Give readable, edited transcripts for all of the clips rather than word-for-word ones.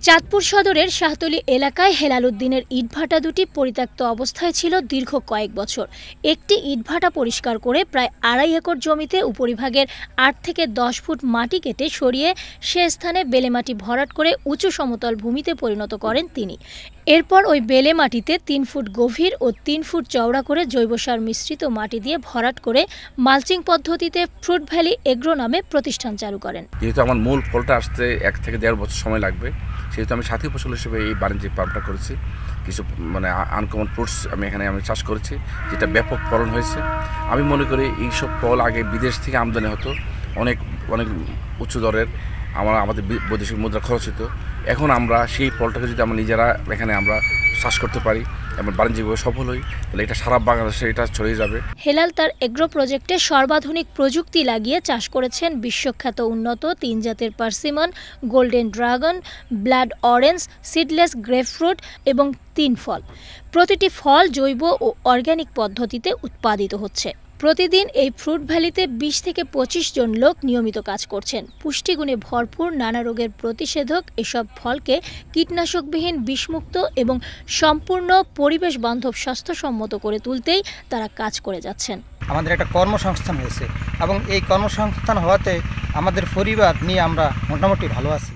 চাঁদপুর সদরের শাহতলী এলাকায় হেলাল উদ্দিনের ইটভাটা দুটি পরিত্যক্ত অবস্থায় ছিল দীর্ঘ কয়েক বছর। একটি ইটভাটা পরিষ্কার করে প্রায় ২.৫ একর জমিতে উপরিভাগের ৮ থেকে ১০ ফুট মাটি কেটে সরিয়ে সে স্থানে বেলে মাটি ভরাট করে উঁচু সমতল ভূমিতে পরিণত করেন তিনি। এরপর ওই বেলে মাটিতে ৩ ফুট গভীর ও ৩ ফুট চওড়া করে জৈব সার মিশ্রিত মাটি দিয়ে ভরাট করে মালচিং পদ্ধতিতে ফ্রুট ভ্যালি এগ্রো নামে প্রতিষ্ঠান চালু করেন। যেহেতু আমার মূল ফলটা আসতে ১ থেকে ১.৫ বছর সময় লাগবে, সেহেতু আমি সাথী ফসল হিসেবে এই বাণিজ্যিক পাম্পটা করেছি। কিছু আনকমন ফ্রুটস আমি এখানে চাষ করেছি, যেটা ব্যাপক ফলন হয়েছে। আমি মনে করি এইসব ফল আগে বিদেশ থেকে আমদানি হতো, অনেক অনেক উচ্চ দরের আমাদের বৈদেশিক মুদ্রা খরচ হতো। এখন আমরা সেই ফলটাকে যদি আমরা নিজেরা এখানে আমরা চাষ করতে পারি এবং বাণিজ্যিকভাবে সফল হই, তাহলে এটা সারা বাংলাদেশে এটা ছড়িয়ে যাবে। হেলাল তার এগ্রো প্রজেক্টে সর্বাধুনিক প্রযুক্তি লাগিয়ে চাষ করেছেন বিশ্বখ্যাত উন্নত ৩ জাতের persimmon, golden dragon, blood orange, seedless grapefruit এবং ৩ ফল। প্রতিটি ফল জৈব ও অর্গানিক পদ্ধতিতে উৎপাদিত হচ্ছে। প্রতিদিন এই ফ্রুট ভ্যালিতে ২০ থেকে ২৫ জন লোক নিয়মিত কাজ করছেন। পুষ্টিগুণে ভরপুর, নানা রোগের প্রতিষেধক এসব ফলকে কীটনাশকবিহীন, বিষমুক্ত এবং সম্পূর্ণ পরিবেশ বান্ধব স্বাস্থ্যসম্মত করে তুলতেই তারা কাজ করে যাচ্ছেন। আমাদের একটা কর্মসংস্থান হয়েছে এবং এই কর্মসংস্থান হওয়াতে আমাদের পরিবার নিয়ে আমরা মোটামুটি ভালো আছি।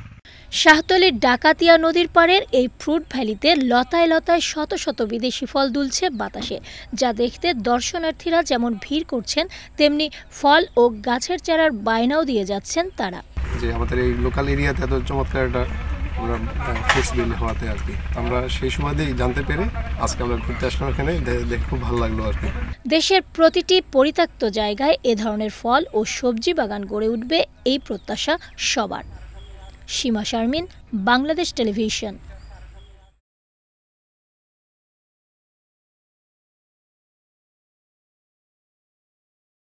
শাহতলীর ডাকাতিয়া নদীর পাড়ের এই ফ্রুট ভ্যালিতে লতায় লতায় শত শত বিদেশি ফল দুলছে বাতাসে, যা দেখতে দর্শনার্থীরা যেমন ভিড় করছেন, তেমনি ফল ও গাছের চারার বায়নাও দিয়ে যাচ্ছেন তারা। যে আমাদের এই লোকাল এরিয়াতে এত চমৎকার একটা ফ্রুটস ভ্যালি হওয়াতে আর কি আমরা সেই সুবাদেই জানতে পেরে আজকে আমরা ঘুরতে আসলাম এখানে, দেখে খুব ভালো লাগলো আর কি। দেশের প্রতিটি পরিত্যক্ত জায়গায় এ ধরনের ফল ও সবজি বাগান গড়ে উঠবে, এই প্রত্যাশা সবার। সীমা শারমিন, বাংলাদেশ টেলিভিশন।